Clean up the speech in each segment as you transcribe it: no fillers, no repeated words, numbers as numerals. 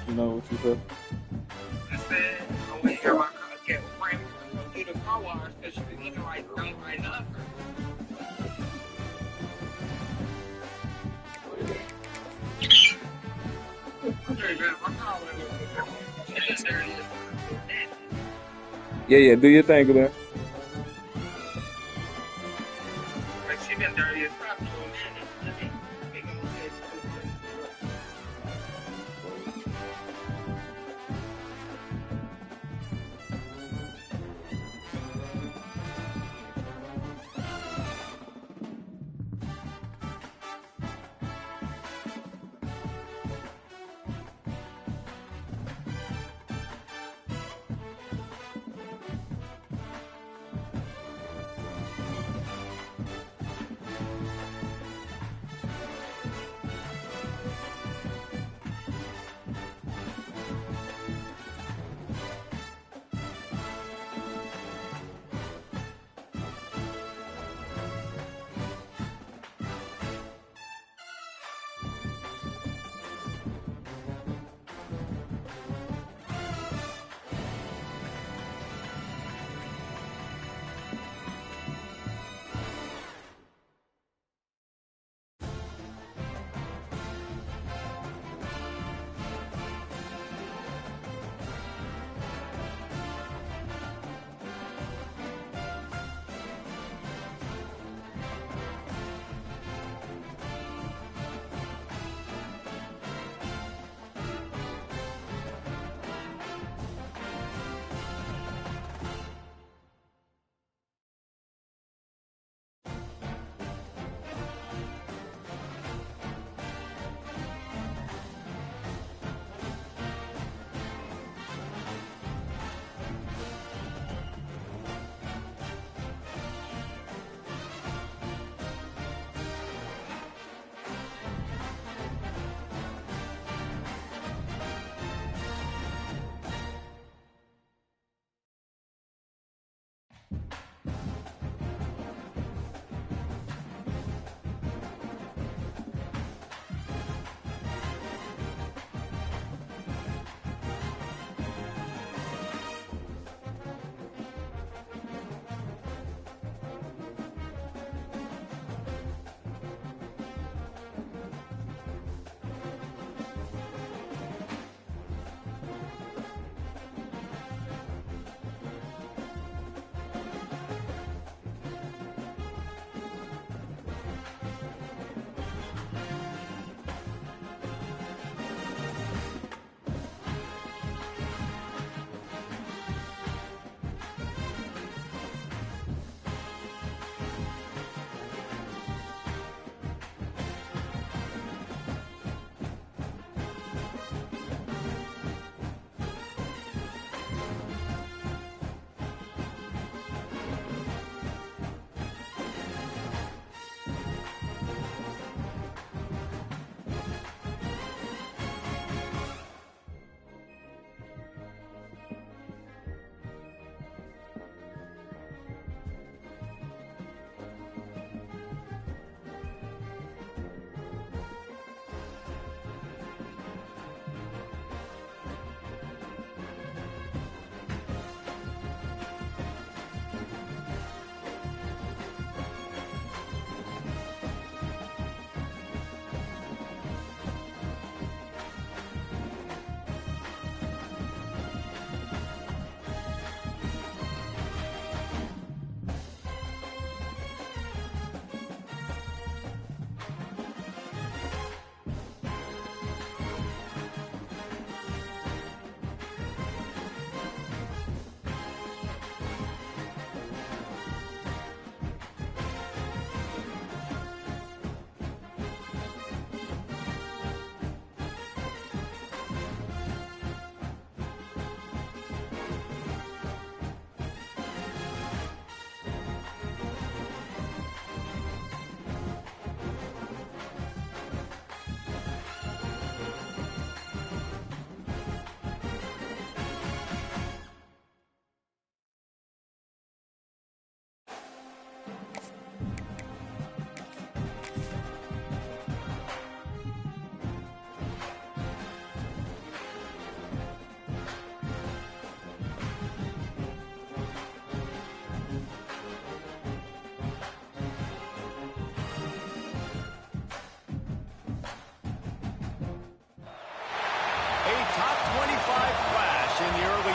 You know what you said? I said, I went here, my car kept framing through the car wash because she was looking like something right up. Yeah, yeah. Do your thing, Glenn. Like she been dirty as fuck for a minute. They gonna say it's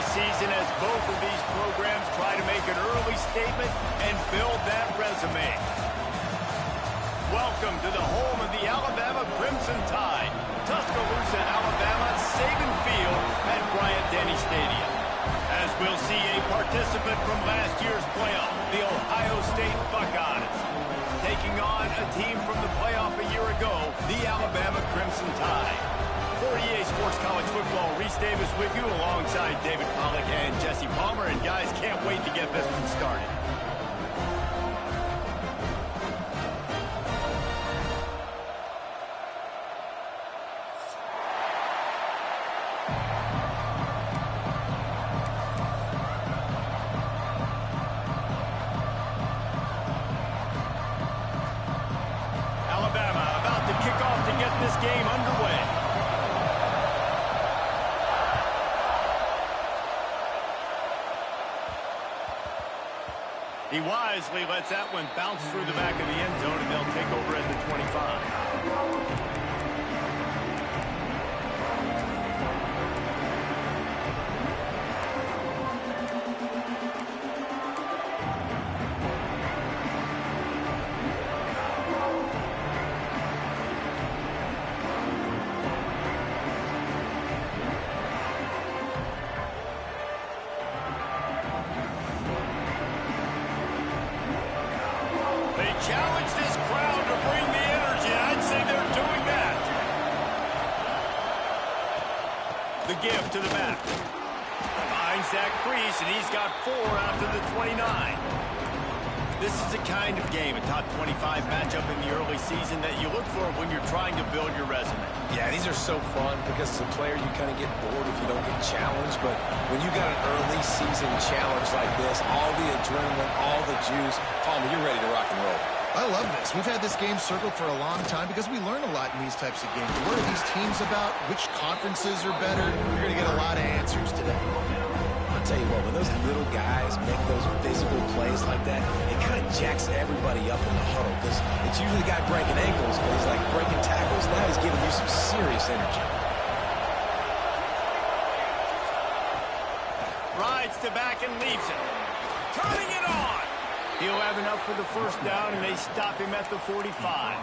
season as both of these programs try to make an early statement and build that resume. Welcome to the home of the Alabama Crimson Tide, Tuscaloosa, Alabama, Saban Field at Bryant-Denny Stadium. As we'll see a participant from last year's playoff, the Ohio State Buckeyes, taking on a team from the playoff a year ago, the Alabama Crimson Tide. For EA Sports College Football, Reese Davis with you alongside David Pollack and Jesse Palmer. And guys, can't wait to get this one started. Alabama about to kick off to get this game underway. He wisely lets that one bounce through the back of the end zone, and they'll take over at the 25. They challenge this crowd to bring the energy, and I'd say they're doing that. The give to the back. Finds that crease, and he's got 4 after the 29. This is the kind of game, a top 25 matchup in the early season, that you look for when you're trying to build your resume. Yeah, these are so fun because as a player, you kind of get bored if you don't get challenged. But when you got an early season challenge like this, all the adrenaline, all the juice, Palmer, you're ready to rock and roll. I love this. We've had this game circled for a long time because we learn a lot in these types of games. What are these teams about? Which conferences are better? You're going to get a lot of answers today. I'll tell you what, when those little guys make those physical plays like that, it kind of jacks everybody up in the huddle because it's usually the guy breaking ankles, but he's like breaking tackles. Now he's giving you some serious energy. Rides to back and leaves it. Turning it on. He'll have enough for the first down, and they stop him at the 45.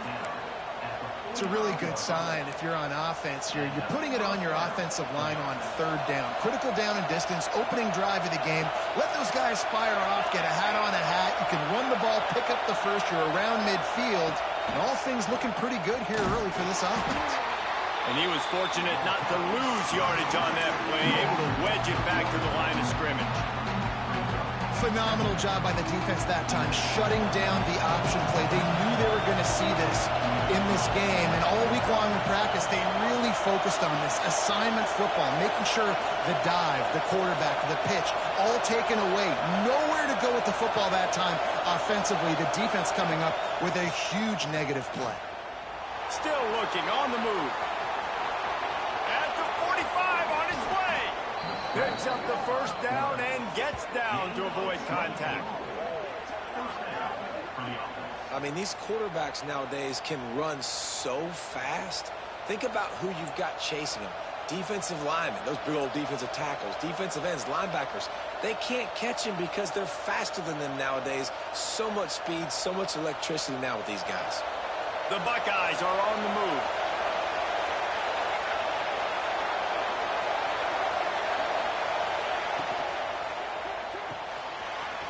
It's a really good sign if you're on offense. You're putting it on your offensive line on 3rd down. Critical down and distance, opening drive of the game. Let those guys fire off, get a hat on a hat. You can run the ball, pick up the first. You're around midfield. And all things looking pretty good here early for this offense. And he was fortunate not to lose yardage on that play, able to wedge it back to the line of scrimmage. Phenomenal job by the defense that time, shutting down the option play. They knew they were going to see this in this game, and all week long in practice, they really focused on this assignment football, making sure the dive, the quarterback, the pitch, all taken away. Nowhere to go with the football that time offensively. The defense coming up with a huge negative play. Still looking on the move. At the 45 on his way. Picks up the first down and gets down to avoid contact. I mean, these quarterbacks nowadays can run so fast. Think about who you've got chasing them. Defensive linemen, those big old defensive tackles, defensive ends, linebackers. They can't catch him because they're faster than them nowadays. So much speed, so much electricity now with these guys. The Buckeyes are on the move.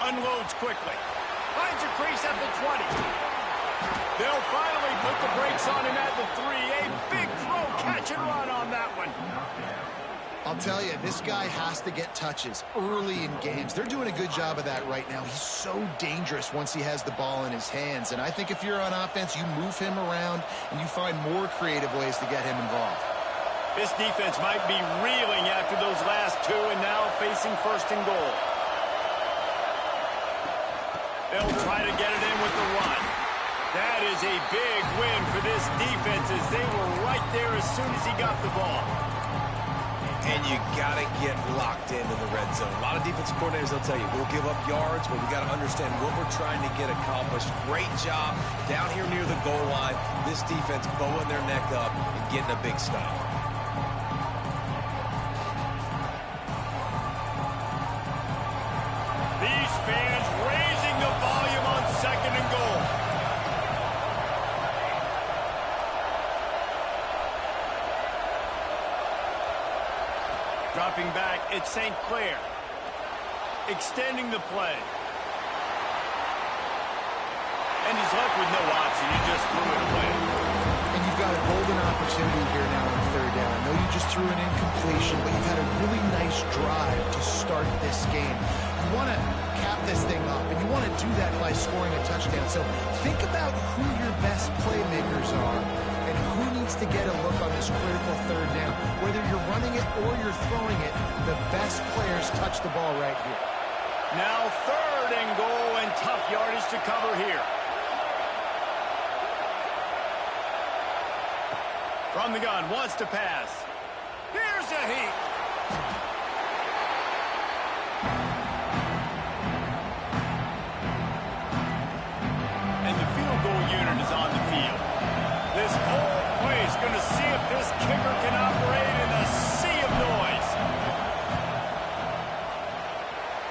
Unloads quickly. Finds a crease at the 20. They'll finally put the brakes on him at the 3. A big throw, catch and run on that one. I'll tell you, this guy has to get touches early in games. They're doing a good job of that right now. He's so dangerous once he has the ball in his hands. And I think if you're on offense, you move him around and you find more creative ways to get him involved. This defense might be reeling after those last 2 and now facing 1st and goal. They'll try to get it in with the run. That is a big win for this defense as they were right there as soon as he got the ball. And you got to get locked into the red zone. A lot of defensive coordinators, they'll tell you, we'll give up yards, but we got to understand what we're trying to get accomplished. Great job down here near the goal line. This defense bowing their neck up and getting a big stop. Dropping back, it's St. Clair. Extending the play. And he's left with no option. He just threw it away. And you've got a golden opportunity here now on third down. I know you just threw an incompletion, but you've had a really nice drive to start this game. You want to cap this thing up, and you want to do that by scoring a touchdown. So think about who your best playmakers are and who needs to get a look on this critical third down. Whether you're running it or you're throwing it, the best players touch the ball right here. Now 3rd and goal, and tough yardage to cover here. From the gun, wants to pass. Here's a heat. And the field goal unit is on the field. This whole place going to see if this kicker can operate in a sea of noise.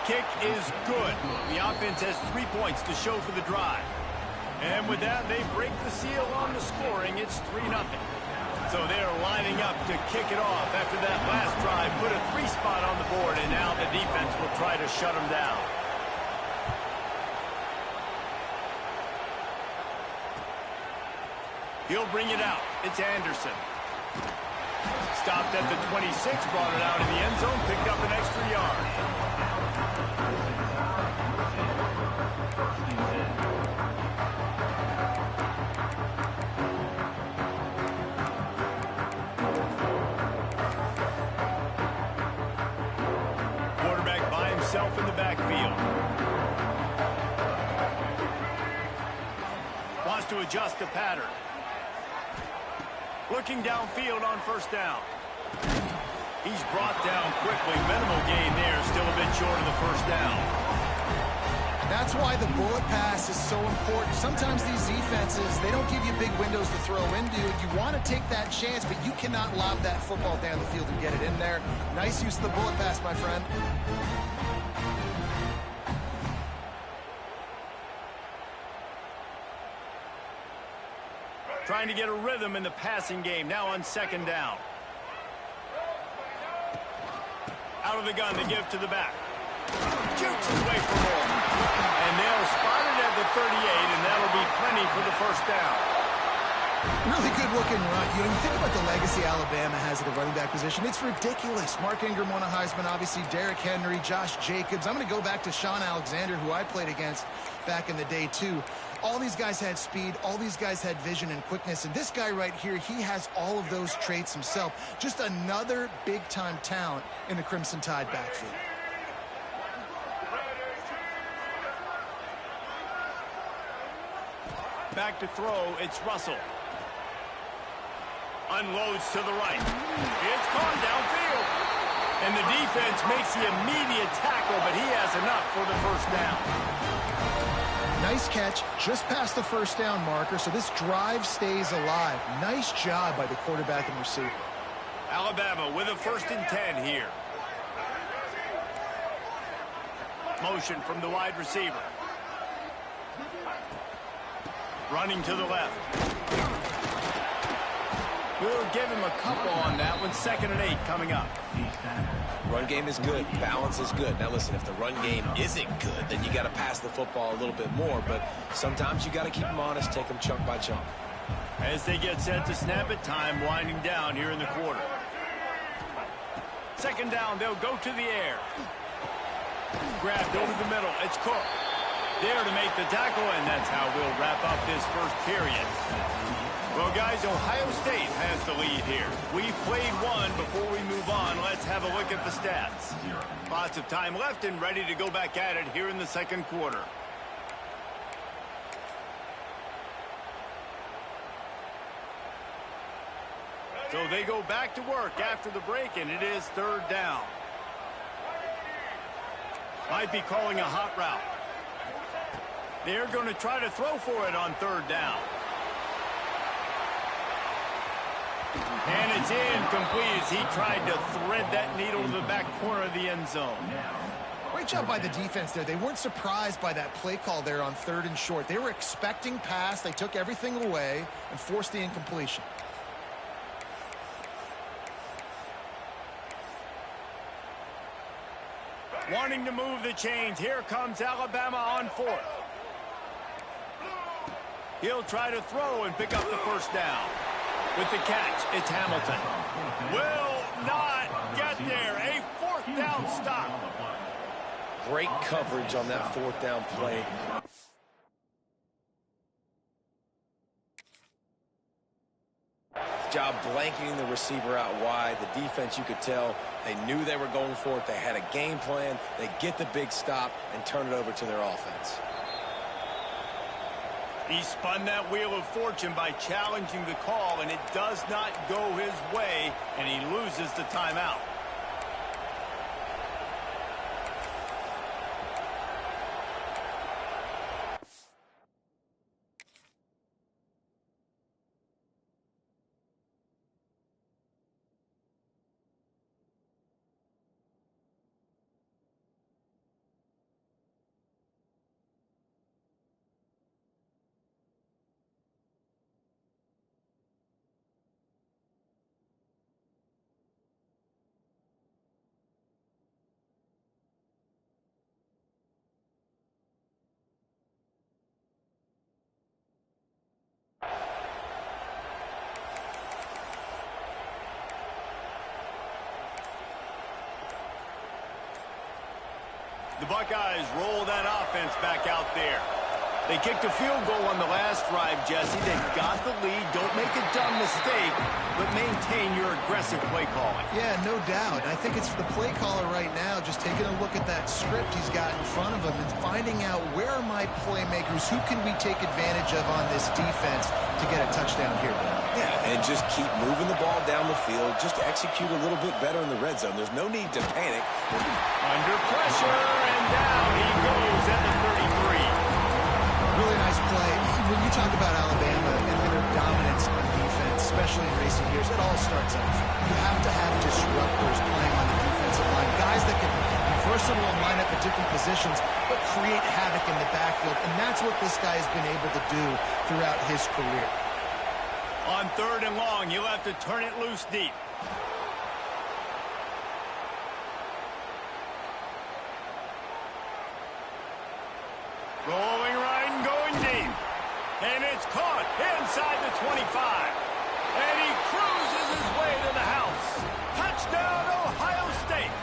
Kick is good. The offense has 3 points to show for the drive. And with that, they break the seal on the scoring. It's 3-0. So they're lining up to kick it off after that last drive. Put a 3 spot on the board, and now the defense will try to shut them down. He'll bring it out. It's Anderson. Stopped at the 26, brought it out in the end zone, picked up an extra yard. Quarterback by himself in the backfield. Wants to adjust the pattern. Looking downfield on first down. He's brought down quickly. Minimal gain there. Still a bit short of the first down. That's why the bullet pass is so important. Sometimes these defenses, they don't give you big windows to throw into. You want to take that chance, but you cannot lob that football down the field and get it in there. Nice use of the bullet pass, my friend. Trying to get a rhythm in the passing game. Now on second down. Out of the gun, they give to the back. Jukes his way for more. And they'll spot it at the 38, and that'll be plenty for the first down. Really good looking run. You think about the legacy Alabama has at the running back position. It's ridiculous. Mark Ingram won a Heisman, obviously Derrick Henry, Josh Jacobs. I'm going to go back to Sean Alexander, who I played against back in the day too. All these guys had speed. All these guys had vision and quickness. And this guy right here, he has all of those traits himself. Just another big-time talent in the Crimson Tide backfield. Back to throw, it's Russell. Unloads to the right. It's caught downfield. And the defense makes the immediate tackle, but he has enough for the first down. Nice catch, just past the first down marker, so this drive stays alive. Nice job by the quarterback and receiver. Alabama with a 1st and 10 here. Motion from the wide receiver. Running to the left. We'll give him a couple on that one. 2nd and 8 coming up. Run game is good. Balance is good. Now listen, if the run game isn't good, then you got to pass the football a little bit more. But sometimes you got to keep them honest, take them chunk by chunk. As they get set to snap it, time winding down here in the quarter. 2nd down, they'll go to the air. Grabbed over the middle. It's Cook. There to make the tackle, and that's how we'll wrap up this first period. Well, guys, Ohio State has the lead here. We've played one. Before we move on, let's have a look at the stats. Lots of time left and ready to go back at it here in the second quarter. So they go back to work after the break, and it is 3rd down. Might be calling a hot route. They're going to try to throw for it on 3rd down. And it's incomplete as he tried to thread that needle to the back corner of the end zone. Great job by the defense there. They weren't surprised by that play call there on 3rd and short. They were expecting pass. They took everything away and forced the incompletion. Wanting to move the chains. Here comes Alabama on fourth. He'll try to throw and pick up the first down. With the catch, it's Hamilton. Will not get there. A fourth down stop. Great coverage on that fourth down play. Job blanketing the receiver out wide. The defense, you could tell, they knew they were going for it. They had a game plan. They get the big stop and turn it over to their offense. He spun that wheel of fortune by challenging the call, and it does not go his way, and he loses the timeout. The Buckeyes roll that offense back out there. They kicked a field goal on the last drive, Jesse. They've got the lead. Don't make a dumb mistake, but maintain your aggressive play calling. Yeah, no doubt. I think it's the play caller right now just taking a look at that script he's got in front of him and finding out where are my playmakers, who can we take advantage of on this defense to get a touchdown here. Yeah, and just keep moving the ball down the field. Just execute a little bit better in the red zone. There's no need to panic. Under pressure, and down he goes at the 33. Really nice play. When you talk about Alabama and their dominance on defense, especially in recent years, it all starts off. You have to have disruptors playing on the defensive line. Guys that can be versatile and line up at different positions, but create havoc in the backfield. And that's what this guy has been able to do throughout his career. On third and long, you'll have to turn it loose deep. Rolling right and going deep. And it's caught inside the 25. And he cruises his way to the house. Touchdown, Ohio State.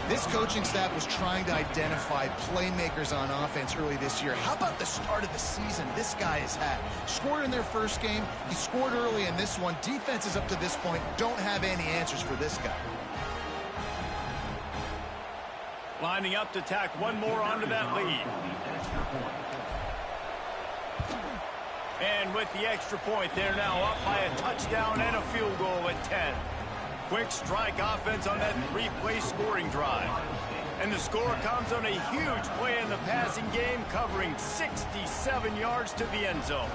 This coaching staff was trying to identify playmakers on offense early this year. How about the start of the season this guy has had? Scored in their first game. He scored early in this one. Defenses up to this point don't have any answers for this guy. Lining up to tack one more onto that lead. And with the extra point, they're now up by a touchdown and a field goal at 10. Quick strike offense on that three-play scoring drive. And the score comes on a huge play in the passing game, covering 67 yards to the end zone.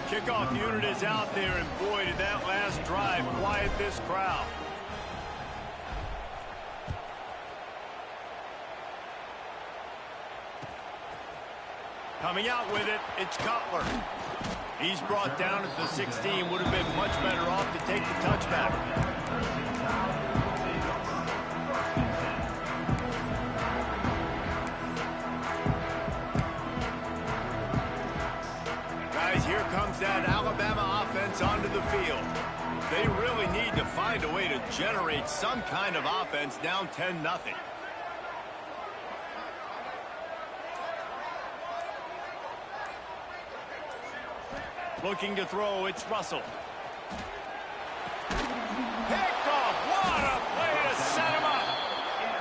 The kickoff unit is out there, and boy, did that last drive quiet this crowd. Coming out with it, it's Cutler. He's brought down at the 16. Would have been much better off to take the touchback. Guys, here comes that Alabama offense onto the field. They really need to find a way to generate some kind of offense down 10-0. Looking to throw, it's Russell. Picked off. What a play to set him up.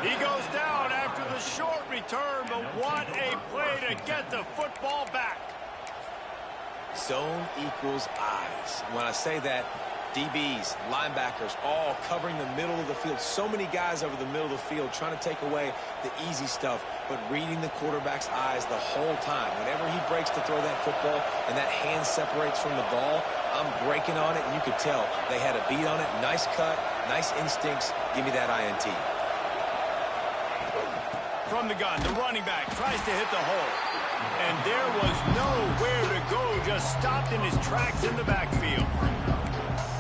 He goes down after the short return, but what a play to get the football back. Zone equals eyes. When I say that, DBs, linebackers, all covering the middle of the field. So many guys over the middle of the field trying to take away the easy stuff, but reading the quarterback's eyes the whole time. Whenever he breaks to throw that football and that hand separates from the ball, I'm breaking on it, and you could tell they had a beat on it. Nice cut, nice instincts. Give me that INT. From the gun, the running back tries to hit the hole. And there was nowhere to go, just stopped in his tracks in the backfield.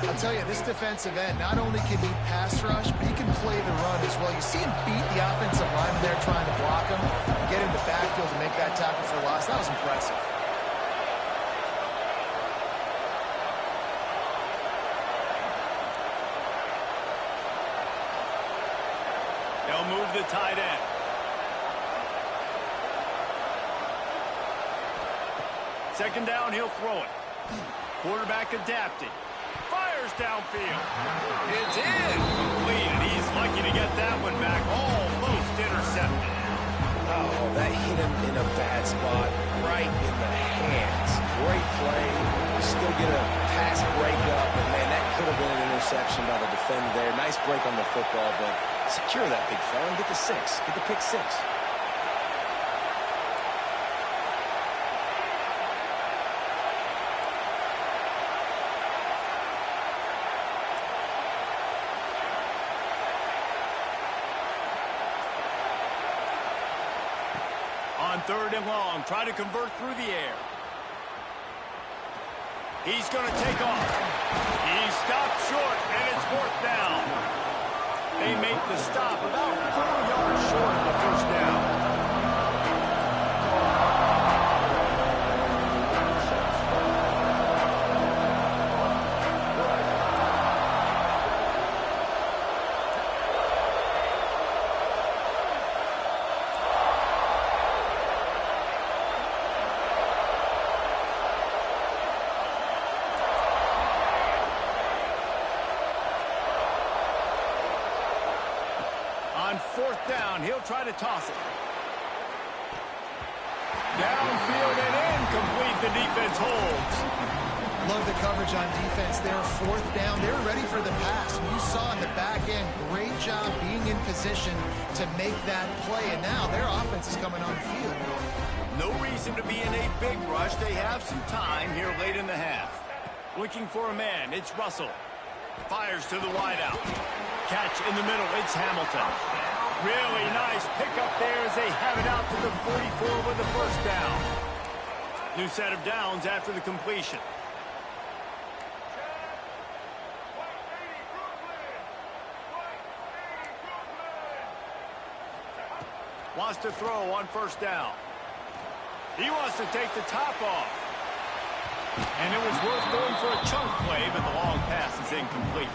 I'll tell you, this defensive end, not only can he pass rush, but he can play the run as well. You see him beat the offensive lineman there trying to block him, get into backfield to make that tackle for loss. That was impressive. They'll move the tight end. Second down, he'll throw it. Quarterback adapting. Fires downfield. It's incomplete, and he's lucky to get that one back. Almost intercepted. Oh, that hit him in a bad spot, right in the hands. Great play. Still get a pass breakup, and man, that could have been an interception by the defender there. Nice break on the football, but secure that big fella and get the six. Get the pick six. On third and long, try to convert through the air. He's going to take off. He stopped short, and it's fourth down. They make the stop about 4 yards short of the first down. On fourth down, he'll try to toss it. Downfield and incomplete. The defense holds. Love the coverage on defense there. Fourth down, they're ready for the pass. You saw in the back end, great job being in position to make that play. And now their offense is coming on the field. No reason to be in a big rush. They have some time here late in the half. Looking for a man. It's Russell. Fires to the wideout. Catch in the middle. It's Hamilton. Really nice pickup there as they have it out to the 44 with the first down. New set of downs after the completion. Wants to throw on first down. He wants to take the top off. And it was worth going for a chunk play, but the long pass is incomplete.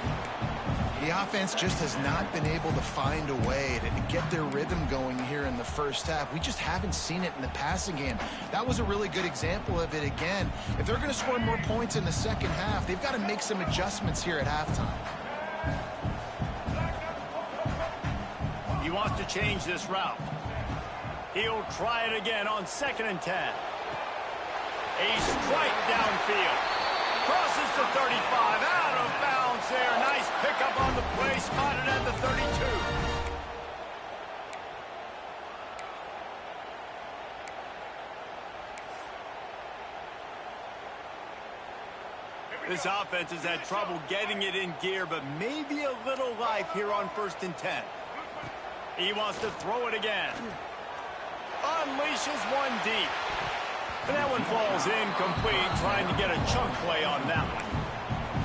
The offense just has not been able to find a way to get their rhythm going here in the first half. We just haven't seen it in the passing game. That was a really good example of it again. If they're going to score more points in the second half, they've got to make some adjustments here at halftime. He wants to change this route. He'll try it again on 2nd and 10. A strike downfield. Crosses the 35. Out of bounds there. Nice pickup on the play. Spotted at the 32. This offense has had trouble getting it in gear, but maybe a little life here on 1st and 10. He wants to throw it again. Unleashes one deep. And that one falls incomplete, trying to get a chunk play on that one.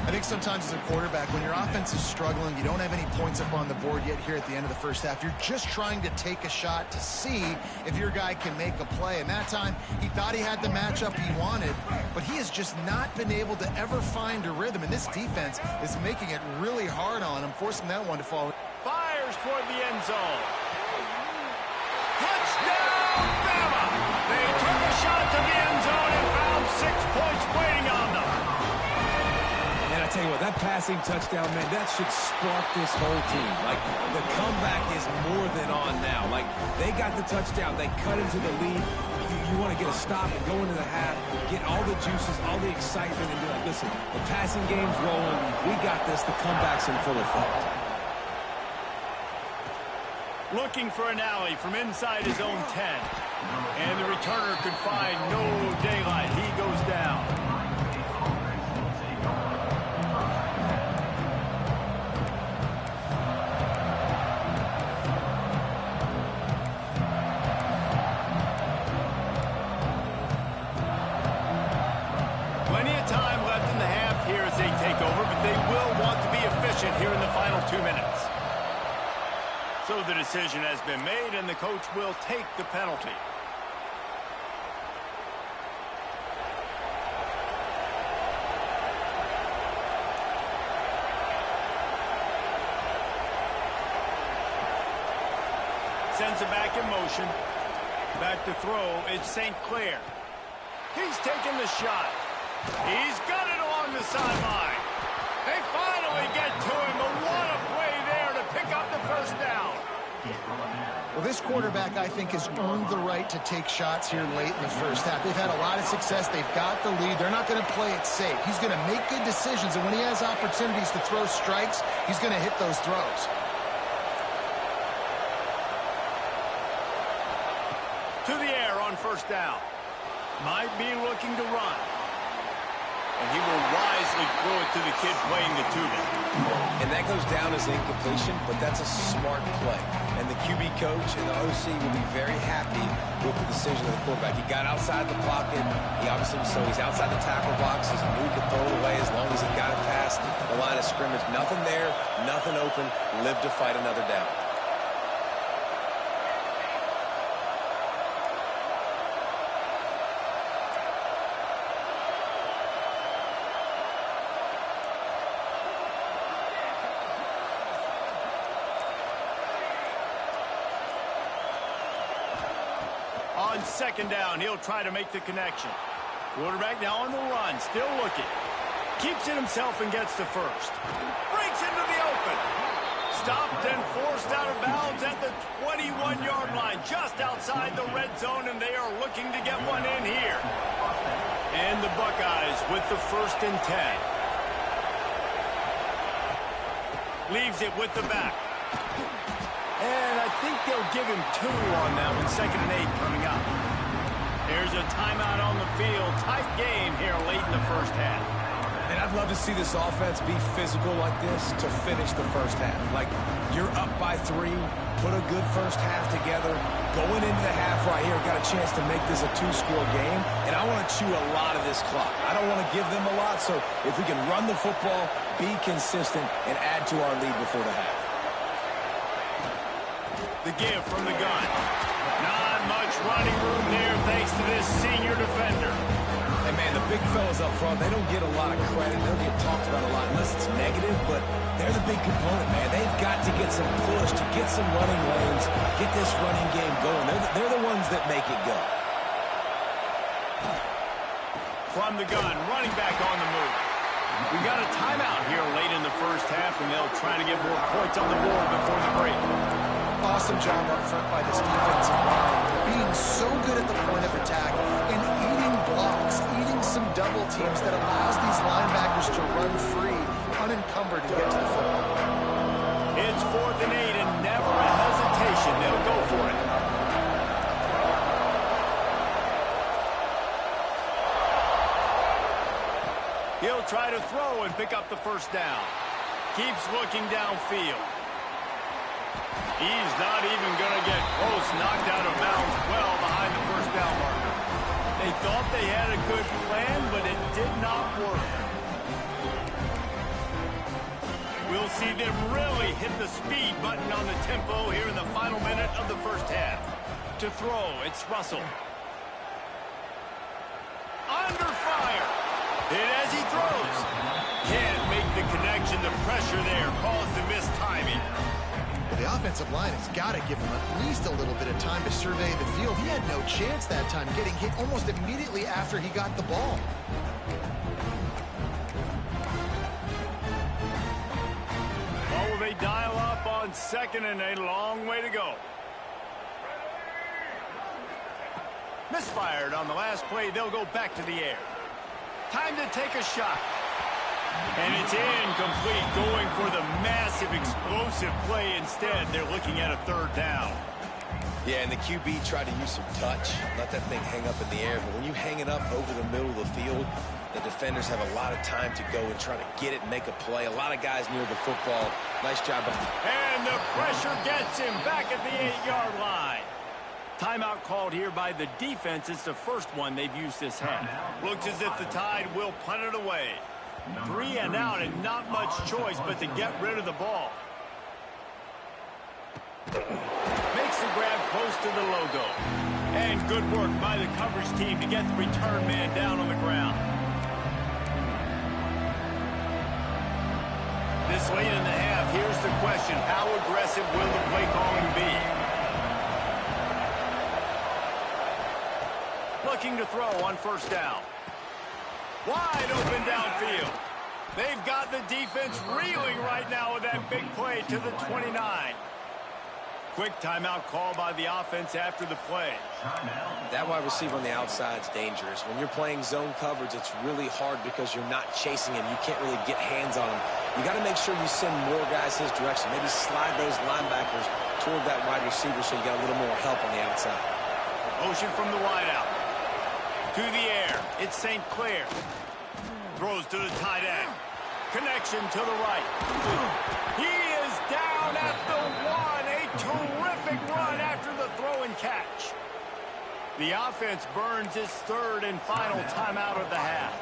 I think sometimes as a quarterback, when your offense is struggling, you don't have any points up on the board yet here at the end of the first half. You're just trying to take a shot to see if your guy can make a play. And that time, he thought he had the matchup he wanted, but he has just not been able to ever find a rhythm. And this defense is making it really hard on him, forcing that one to fall. Fires toward the end zone. Touchdown, Bama! They took a shot to the end zone and found 6 points waiting on them. And I tell you what, that passing touchdown, man, that should spark this whole team. Like, the comeback is more than on now. Like, they got the touchdown. They cut into the lead. You want to get a stop and go into the half, get all the juices, all the excitement, and be like, listen, the passing game's rolling. We got this. The comeback's in full effect. Looking for an alley from inside his own 10. And the returner could find no daylight. He goes down. Plenty of time left in the half here as they take over. over, but they will want to be efficient here in the final 2 minutes. So the decision has been made, and the coach will take the penalty. Sends it back in motion. Back to throw, it's St. Clair. He's taking the shot. He's got it along the sideline. They finally get to him, but what a play there to pick up the first down. Well, this quarterback, I think, has earned the right to take shots here late in the first half. They've had a lot of success. They've got the lead. They're not going to play it safe. He's going to make good decisions, and when he has opportunities to throw strikes, he's going to hit those throws. To the air on first down. Might be looking to run. And he will wisely throw it to the kid playing the tuba. And that goes down as incompletion, but that's a smart play. And the QB coach and the OC will be very happy with the decision of the quarterback. He got outside the pocket. So he's outside the tackle box. He knew he could throw it away as long as he got it past the line of scrimmage. Nothing there, nothing open. Live to fight another down. On second down, he'll try to make the connection. Quarterback now on the run, still looking. Keeps it himself and gets to first. Breaks into the open. Stopped and forced out of bounds at the 21-yard line, just outside the red zone, and they are looking to get one in here. And the Buckeyes with the 1st and 10. Leaves it with the back. And I think they'll give him 2 on that one. 2nd and 8 coming up. There's a timeout on the field. Tight game here late in the first half. And I'd love to see this offense be physical like this to finish the first half. Like, you're up by 3, put a good first half together. Going into the half right here, got a chance to make this a 2-score game. And I want to chew a lot of this clock. I don't want to give them a lot, so if we can run the football, be consistent, and add to our lead before the half. The give from the gun. Not much running room there thanks to this senior defender. And, man, the big fellas up front, they don't get a lot of credit. They don't get talked about a lot unless it's negative, but they're the big component, man. They've got to get some push, to get some running lanes, get this running game going. They're the ones that make it go. From the gun, running back on the move. We got a timeout here late in the first half, and they'll try to get more points on the board before the break. Awesome job up front by this defensive line. Being so good at the point of attack and eating blocks, eating some double teams that allows these linebackers to run free, unencumbered, and get to the football. It's 4th and 8 and never a hesitation. They'll go for it. He'll try to throw and pick up the first down. Keeps looking downfield. He's not even going to get close. Knocked out of bounds well behind the first down marker. They thought they had a good plan, but it did not work. We'll see them really hit the speed button on the tempo here in the final minute of the first half. To throw, it's Russell. Under fire. Hit as he throws. Can't make the connection. The pressure there caused the missed timing. The offensive line has got to give him at least a little bit of time to survey the field. He had no chance that time, getting hit almost immediately after he got the ball. Oh, they dial up on 2nd and 8. Long way to go. Misfired on the last play. They'll go back to the air. Time to take a shot. And it's incomplete, going for the massive, explosive play instead. They're looking at a 3rd down. Yeah, and the QB tried to use some touch, let that thing hang up in the air. But when you hang it up over the middle of the field, the defenders have a lot of time to go and try to get it and make a play. A lot of guys near the football. Nice job. And the pressure gets him back at the 8-yard line. Timeout called here by the defense. It's the first one they've used this half. Looks as if the Tide will punt it away. 3 and out and not much choice but to get rid of the ball. Makes the grab close to the logo. And good work by the coverage team to get the return man down on the ground. This late in the half, here's the question. How aggressive will the play calling be? Looking to throw on first down. Wide open downfield. They've got the defense reeling right now with that big play to the 29. Quick timeout call by the offense after the play. That wide receiver on the outside is dangerous. When you're playing zone coverage, it's really hard because you're not chasing him. You can't really get hands on him. You got to make sure you send more guys his direction. Maybe slide those linebackers toward that wide receiver so you got a little more help on the outside. Motion from the wideout. To the air. It's St. Clair. Throws to the tight end. Connection to the right. He is down at the 1. A terrific run after the throw and catch. The offense burns its third and final timeout of the half.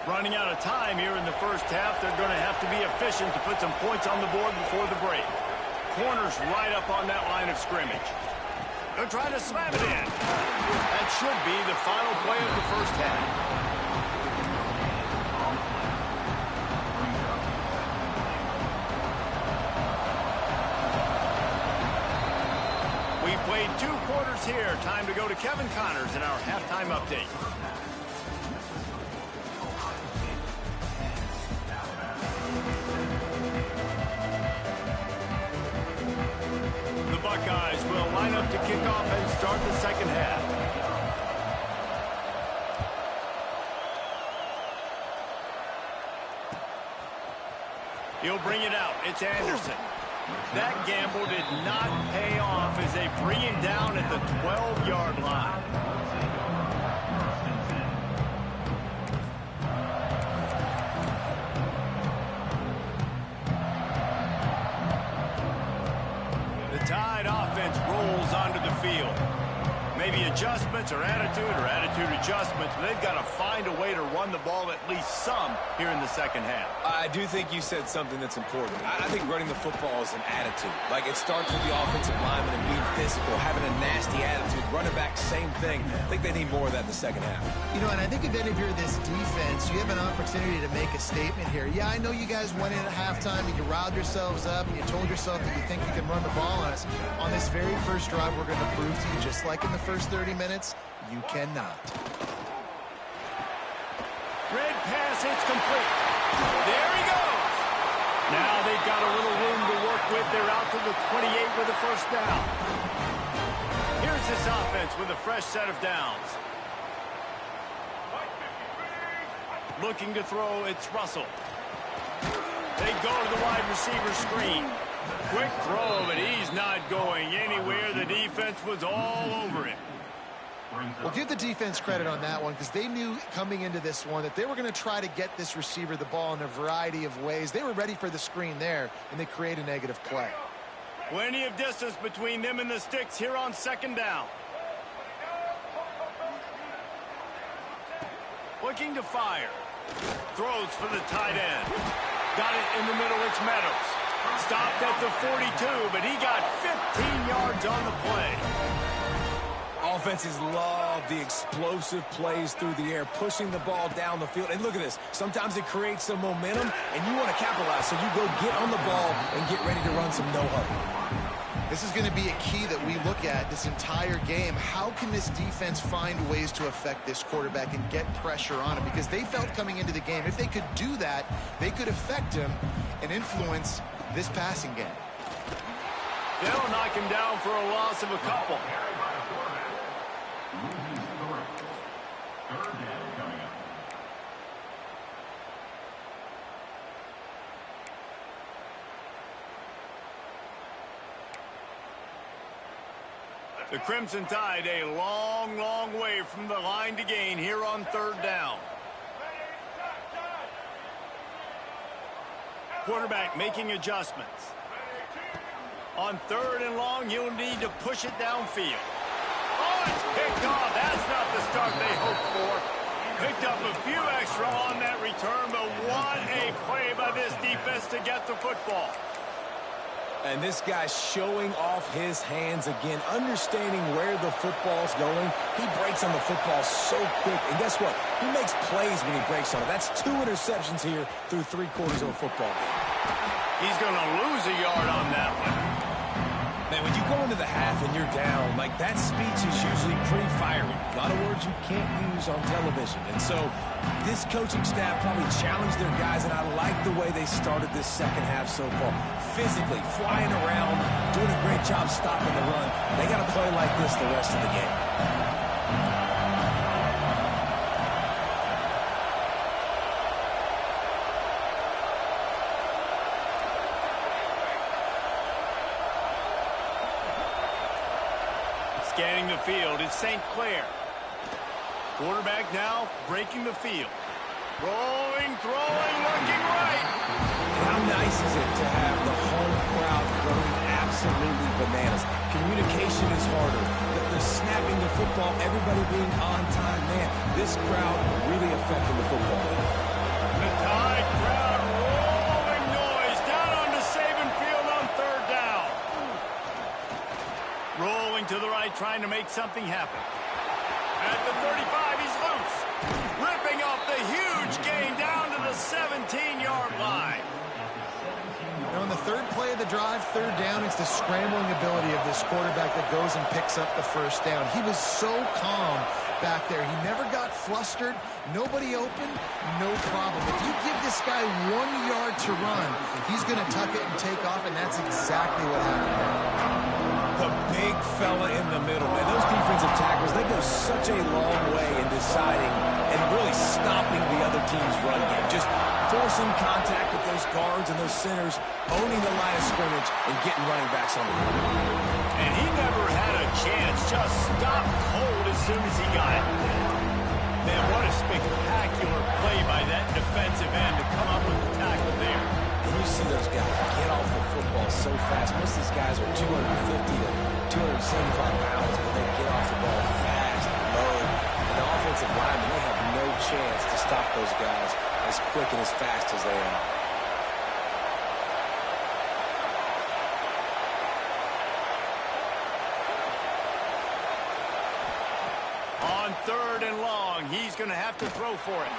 Running out of time here in the first half. They're going to have to be efficient to put some points on the board before the break. Corners right up on that line of scrimmage. They're trying to slam it in. That should be the final play of the first half. We've played 2 quarters here. Time to go to Kevin Connors in our halftime update. Buckeyes will line up to kick off and start the second half. He'll bring it out. It's Anderson. That gamble did not pay off as they bring him down at the 12-yard line. Tide offense rolls onto the field. Maybe adjustments or attitude adjustments, but they've got to find a way to run the ball at least some here in the second half. I do think you said something that's important. I think running the football is an attitude. Like, it starts with the offensive lineman and being physical, having a nasty attitude. Running back, same thing. I think they need more of that in the second half. You know, and I think if any of you're this defense, you have an opportunity to make a statement here. Yeah, I know you guys went in at halftime and you riled yourselves up and you told yourself that you think you can run the ball on us. On this very first drive, we're going to prove to you, just like in the first 30 minutes, you cannot. Red pass, it's complete. There he goes. Now they've got a little room to work with. They're out to the 28 with a first down. Here's this offense with a fresh set of downs. Looking to throw, it's Russell. They go to the wide receiver screen. Quick throw, but he's not going anywhere. The defense was all over him. Well, give the defense credit on that one, because they knew coming into this one that they were going to try to get this receiver the ball in a variety of ways. They were ready for the screen there, and they create a negative play. Plenty of distance between them and the sticks here on second down. Looking to fire. Throws for the tight end. Got it in the middle, it's Meadows. Stopped at the 42, but he got 15 yards on the play. Offenses love the explosive plays through the air, pushing the ball down the field. And look at this. Sometimes it creates some momentum, and you want to capitalize. So you go get on the ball and get ready to run some no-huddle. This is going to be a key that we look at this entire game. How can this defense find ways to affect this quarterback and get pressure on him? Because they felt coming into the game, if they could do that, they could affect him and influence this passing game. They'll knock him down for a loss of a couple. The Crimson Tide a long, long way from the line to gain here on third down. Quarterback making adjustments. On third and long, you'll need to push it downfield. Oh, it's picked off. That's not the start they hoped for. Picked up a few extra on that return, but what a play by this defense to get the football. And this guy's showing off his hands again, understanding where the football's going. He breaks on the football so quick. And guess what? He makes plays when he breaks on it. That's 2 interceptions here through 3 quarters of a football game. He's going to lose a yard on that one. Man, when you go into the half and you're down, like that speech is usually pretty fiery. A lot of words you can't use on television. And so this coaching staff probably challenged their guys, and I like the way they started this second half so far. Physically, flying around, doing a great job stopping the run. They got to play like this the rest of the game. Scanning the field is St. Clair. Quarterback now breaking the field. Rolling, throwing, looking right. How nice is it to have the home crowd going absolutely bananas? Communication is harder. The snapping the football, everybody being on time. Man, this crowd really affecting the football. The Tide crowd rolling noise down onto Saban Field on third down. Rolling to the right, trying to make something happen. At the 35, he's loose. Ripping off the huge gain down to the 17-yard line. Now, on the third play of the drive, third down, it's the scrambling ability of this quarterback that goes and picks up the first down. He was so calm back there. He never got flustered. Nobody open, no problem. If you give this guy 1 yard to run, he's going to tuck it and take off, and that's exactly what happened there. The big fella in the middle. Man, those defensive tackles, they go such a long way in deciding and really stopping the other team's run game. Just forcing contact with those guards and those centers, owning the line of scrimmage, and getting running backs on the field. And he never had a chance. Just stopped cold as soon as he got it. Man, what a spectacular play by that defensive end to come up with the tackle there. And you see those guys get off the football so fast. Most of these guys are 250 to 275 pounds, but they get off the ball fast, low. And the offensive linemen, they have no chance to stop those guys as quick and as fast as they are. On third and long, he's going to have to throw for it.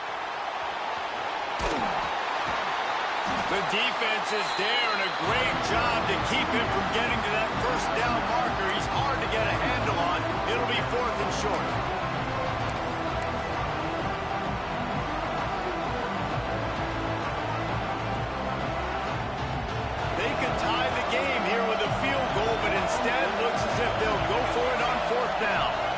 The defense is there, and a great job to keep him from getting to that first down marker. He's hard to get a handle on. It'll be 4th and short. They could tie the game here with a field goal, but instead looks as if they'll go for it on 4th down.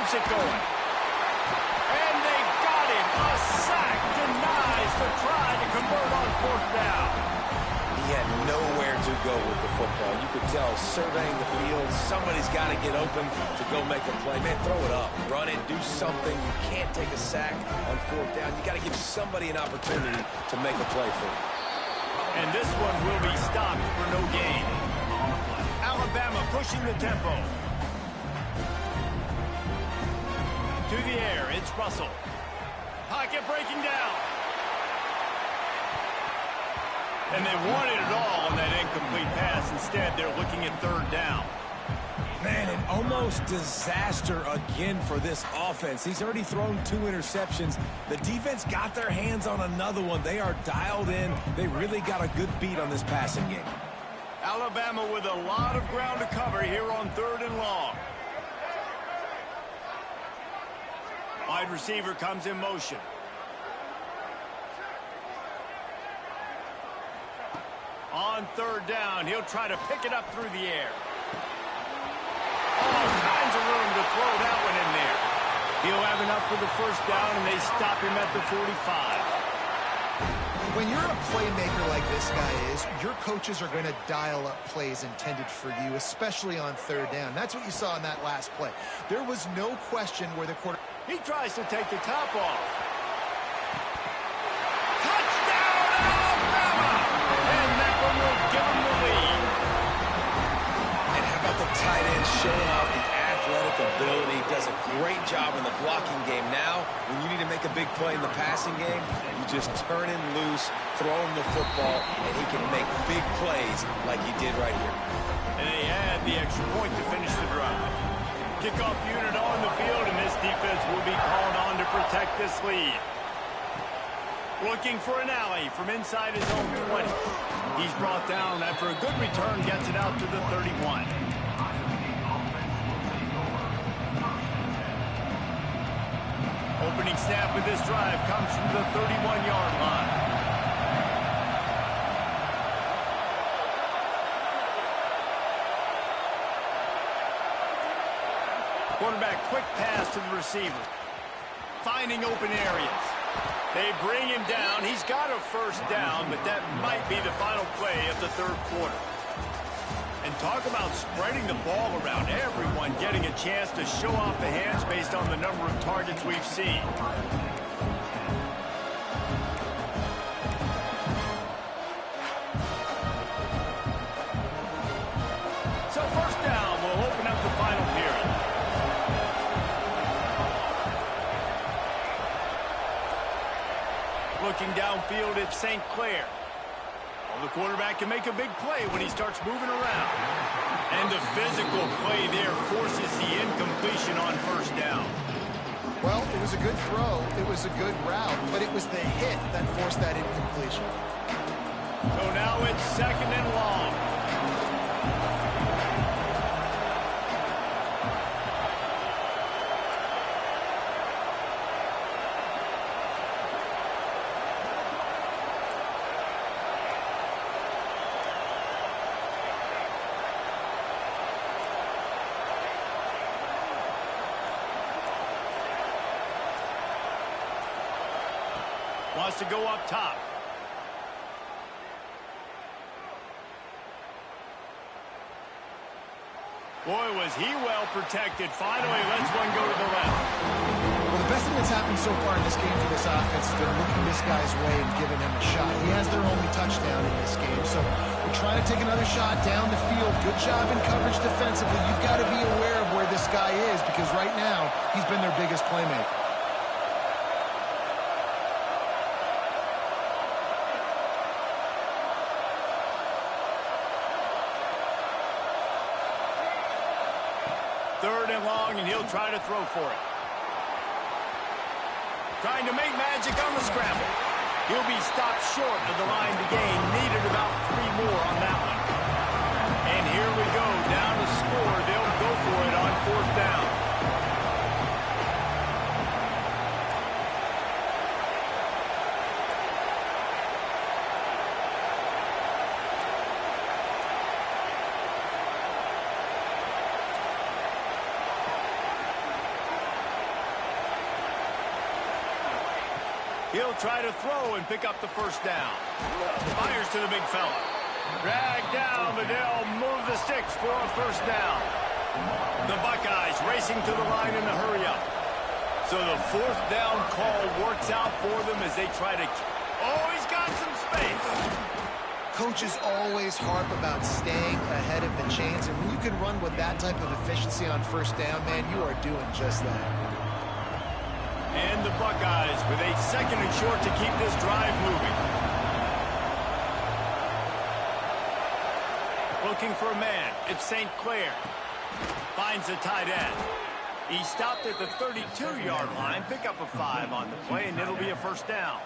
It going. And they got him. A sack denies the try to convert on 4th down. He had nowhere to go with the football. You could tell, surveying the field, somebody's got to get open to go make a play. Man, throw it up. Run it. Do something. You can't take a sack on 4th down. You got to give somebody an opportunity to make a play for you. And this one will be stopped for no gain. Alabama pushing the tempo. To the air, it's Russell. Pocket breaking down. And they wanted it all on that incomplete pass. Instead, they're looking at 3rd down. Man, an almost disaster again for this offense. He's already thrown 2 interceptions. The defense got their hands on another one. They are dialed in. They really got a good beat on this passing game. Alabama with a lot of ground to cover here on 3rd and long. Wide receiver comes in motion. On 3rd down, he'll try to pick it up through the air. All kinds of room to throw that one in there. He'll have enough for the first down, and they stop him at the 45. When you're a playmaker like this guy is, your coaches are going to dial up plays intended for you, especially on third down. That's what you saw in that last play. There was no question where the quarter... He tries to take the top off. Touchdown, Alabama! And that one will give him the lead. And how about the tight end showing off the athletic ability? Does a great job in the blocking game. Now, when you need to make a big play in the passing game, you just turn him loose, throw him the football, and he can make big plays like he did right here. And they had the extra point to finish the drive. Kickoff unit on the field, and this defense will be called on to protect this lead. Looking for an alley from inside his own 20. He's brought down after a good return, gets it out to the 31. Opening snap with this drive comes from the 31-yard line. Quarterback, quick pass to the receiver. Finding open areas. They bring him down. He's got a first down, but that might be the final play of the third quarter. And talk about spreading the ball around. Everyone getting a chance to show off the hands based on the number of targets we've seen. So first down will open up the final period. Looking downfield at St. Clair. Well, the quarterback can make a big play when he starts moving around. And the physical play there forces the incompletion on first down. Well, it was a good throw. It was a good route, but it was the hit that forced that incompletion. So now it's second and long. Wants to go up top. Boy, was he well protected. Finally lets one go to the left. Well, the best thing that's happened so far in this game for this offense is they're looking this guy's way and giving him a shot. He has their only touchdown in this game, so we're trying to take another shot down the field. Good job in coverage defensively. You've got to be aware of where this guy is because right now he's been their biggest playmaker. Third and long, and he'll try to throw for it. Trying to make magic on the scramble. He'll be stopped short of the line to gain. Needed about 3 more on that one. And here we go, down to score. They'll go for it on fourth down. He'll try to throw and pick up the first down. Fires to the big fella. Dragged down, but they'll move the sticks for a first down. The Buckeyes racing to the line in the hurry-up. So the fourth down call works out for them as they try to... Oh, he's got some space. Coaches always harp about staying ahead of the chains, and when you can run with that type of efficiency on first down, man, you are doing just that. And the Buckeyes with a second and short to keep this drive moving. Looking for a man. It's St. Clair. Finds the tight end. He stopped at the 32-yard line. Pick up a 5 on the play, and it'll be a first down.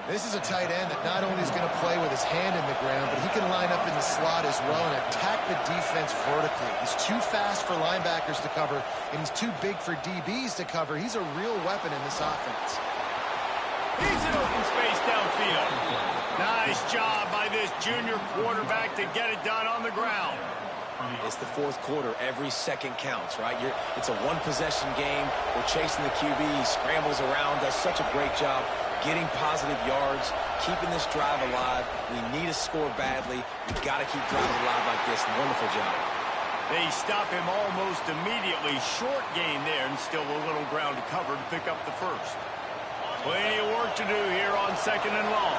This is a tight end that not only is going to play with his hand in the ground, but he can line up in the slot as well and attack the defense vertically. He's too fast for linebackers to cover, and he's too big for DBs to cover. He's a real weapon in this offense. He's in open space downfield. Nice job by this junior quarterback to get it done on the ground. It's the fourth quarter. Every second counts, right? It's a one-possession game. We're chasing the QB. He scrambles around, does such a great job getting positive yards, keeping this drive alive. We need to score badly. We've got to keep driving alive like this. Wonderful job. They stop him almost immediately. Short gain there, and still a little ground to cover to pick up the first. Plenty of work to do here on 2nd and long.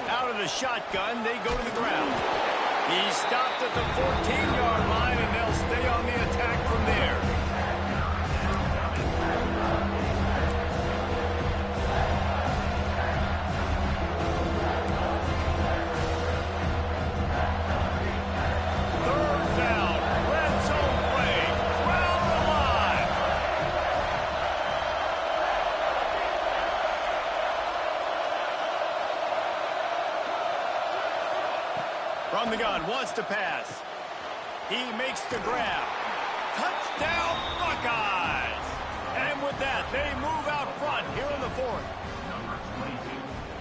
Out of the shotgun, they go to the ground. He stopped at the 14-yard line, and they'll stay on the attack from there. Third down, red zone play, crowd alive. From the gun, wants to pass. He makes the grab. Touchdown, Buckeyes! And with that, they move out front here in the 4th.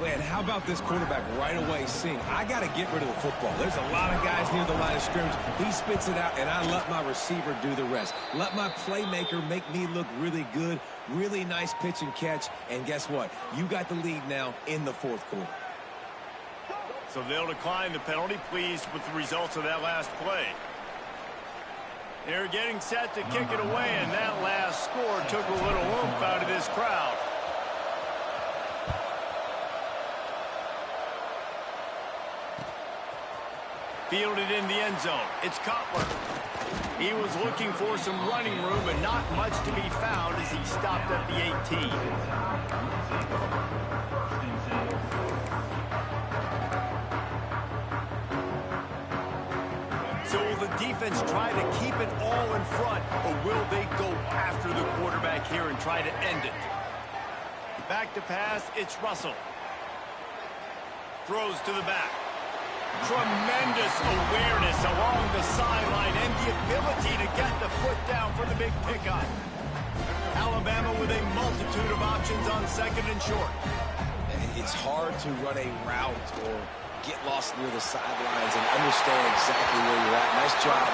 Man, how about this quarterback right away seeing, I got to get rid of the football. There's a lot of guys near the line of scrimmage. He spits it out, and I let my receiver do the rest. Let my playmaker make me look really good. Really nice pitch and catch. And guess what? You got the lead now in the 4th quarter. So they'll decline the penalty, pleased with the results of that last play. They're getting set to kick it away, and that last score took a little oomph out of this crowd. Fielded in the end zone. It's Cutler. He was looking for some running room, but not much to be found as he stopped at the 18. So will the defense try to keep it all in front, or will they go after the quarterback here and try to end it? Back to pass, it's Russell. Throws to the back. Tremendous awareness along the sideline and the ability to get the foot down for the big pickup. Alabama with a multitude of options on 2nd and short. It's hard to run a route or get lost near the sidelines and understand exactly where you're at. Nice job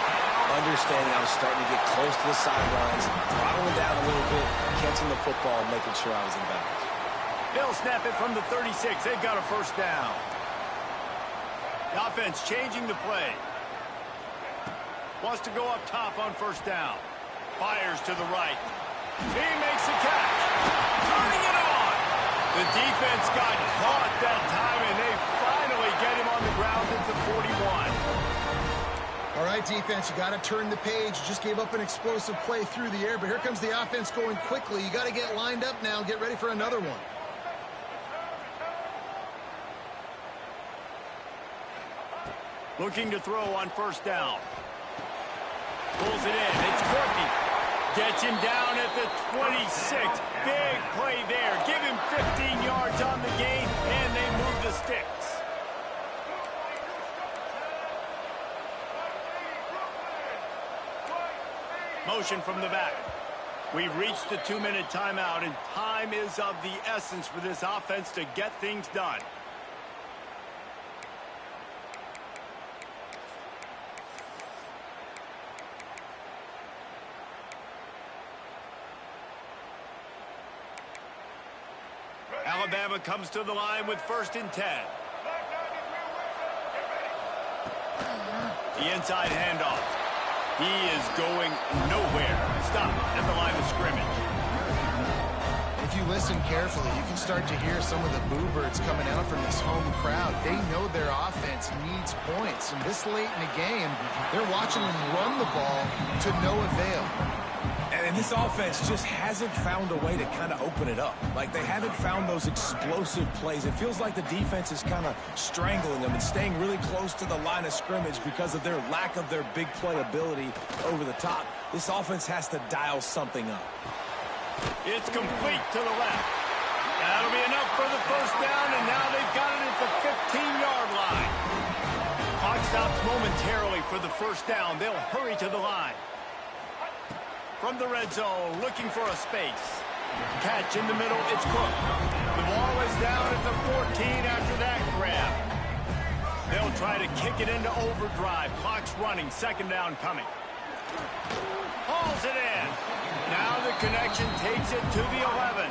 understanding I was starting to get close to the sidelines, throttling down a little bit, catching the football, making sure I was in bounds. They'll snap it from the 36. They've got a first down. The offense changing the play. Wants to go up top on first down. Fires to the right. He makes the catch. Turning it on. The defense got caught that time, and they finally get him on the ground at the 41. All right, defense, you got to turn the page. You just gave up an explosive play through the air, but here comes the offense going quickly. You got to get lined up now, get ready for another one. Looking to throw on first down. Pulls it in. It's Courtney. Gets him down at the 26. Big play there. Give him 15 yards on the gain, and they move the sticks. Motion from the back. We've reached the 2-minute timeout, and time is of the essence for this offense to get things done. Alabama comes to the line with 1st and 10. The inside handoff. He is going nowhere. Stop at the line of scrimmage. If you listen carefully, you can start to hear some of the boo birds coming out from this home crowd. They know their offense needs points, and this late in the game, they're watching them run the ball to no avail. And this offense just hasn't found a way to kind of open it up. Like, they haven't found those explosive plays. It feels like the defense is kind of strangling them and staying really close to the line of scrimmage because of their lack of their big play ability over the top. This offense has to dial something up. It's complete to the left. That'll be enough for the first down, and now they've got it at the 15-yard line. Clock stops momentarily for the first down. They'll hurry to the line. From the red zone, looking for a space. Catch in the middle, it's Cook. The ball is down at the 14 after that grab. try to kick it into overdrive. Clock's running. Second down coming. Hauls it in. Now the connection takes it to the 11.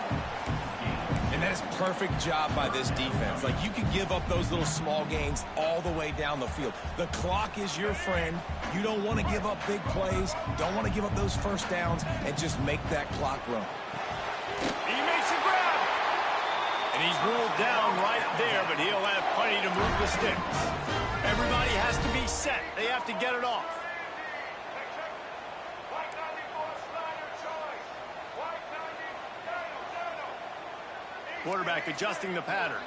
And that is perfect job by this defense. Like, you can give up those little small gains all the way down the field. The clock is your friend. You don't want to give up big plays. Don't want to give up those first downs, and just make that clock run. He makes a grab. And he's ruled down right there, but he'll have plenty to move the sticks. Everybody has to be set. They have to get it off. Quarterback adjusting the pattern.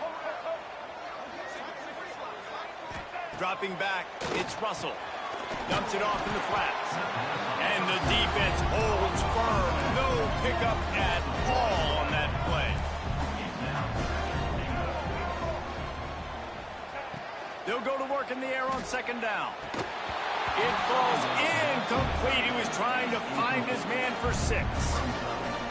Dropping back, it's Russell. Dumps it off in the flats. And the defense holds firm. No pickup at all on that play. They'll go to work in the air on second down. It falls incomplete. He was trying to find his man for 6.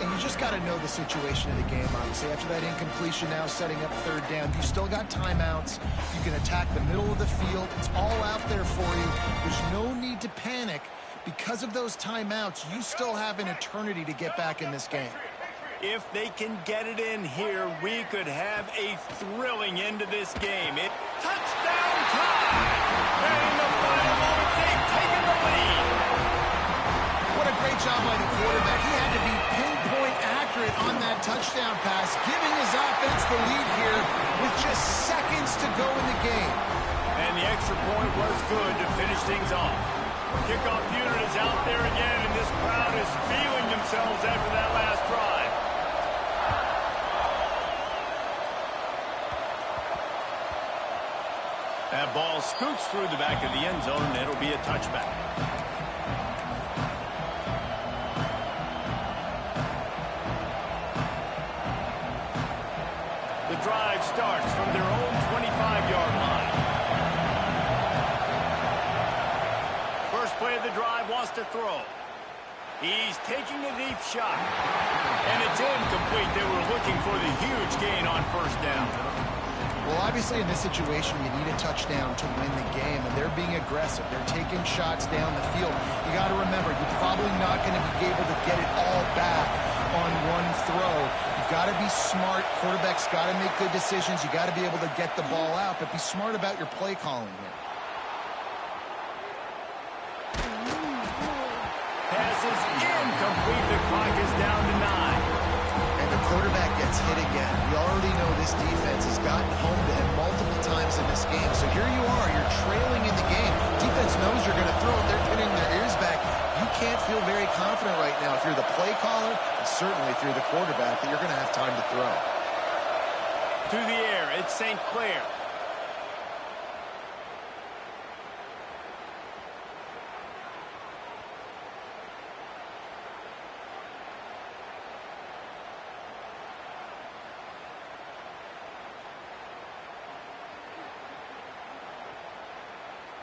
And you just got to know the situation of the game, obviously. After that incompletion, now setting up third down. You still got timeouts. You can attack the middle of the field. It's all out there for you. There's no need to panic. Because of those timeouts, you still have an eternity to get back in this game. If they can get it in here, we could have a thrilling end to this game. Touchdown time! And in the final moments, they've taken the lead. What a great job by the quarterback. He had to be pinpoint accurate on that touchdown pass, giving his offense the lead here with just seconds to go in the game. And the extra point was good to finish things off. Kickoff unit is out there again, and this crowd is feeling themselves after that last drive. That ball scoots through the back of the end zone, and it'll be a touchback. The drive starts from their own 25-yard line. First play of the drive, wants to throw. He's taking a deep shot. And it's incomplete. They were looking for the huge gain on first down. Well, obviously in this situation, you need a touchdown to win the game, and they're being aggressive. They're taking shots down the field. You got to remember, you're probably not going to be able to get it all back on one throw. You've got to be smart. Quarterback's got to make good decisions. You got to be able to get the ball out, but be smart about your play calling here. Pass is incomplete. The clock is down to 9. The quarterback gets hit again. We already know this defense has gotten home to him multiple times in this game. So here you are, you're trailing in the game. Defense knows you're going to throw it. They're pinning their ears back. You can't feel very confident right now if you're the play caller, and certainly if you're the quarterback, that you're going to have time to throw. To the air, it's St. Clair.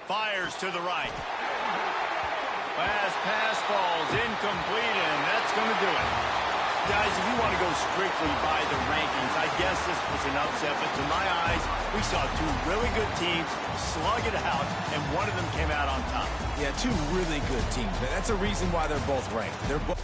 Fires to the right. Last pass falls incomplete, and that's going to do it. Guys, if you want to go strictly by the rankings, I guess this was an upset, but to my eyes, we saw two really good teams slug it out, and one of them came out on top. Yeah, two really good teams. That's a reason why they're both ranked. They're both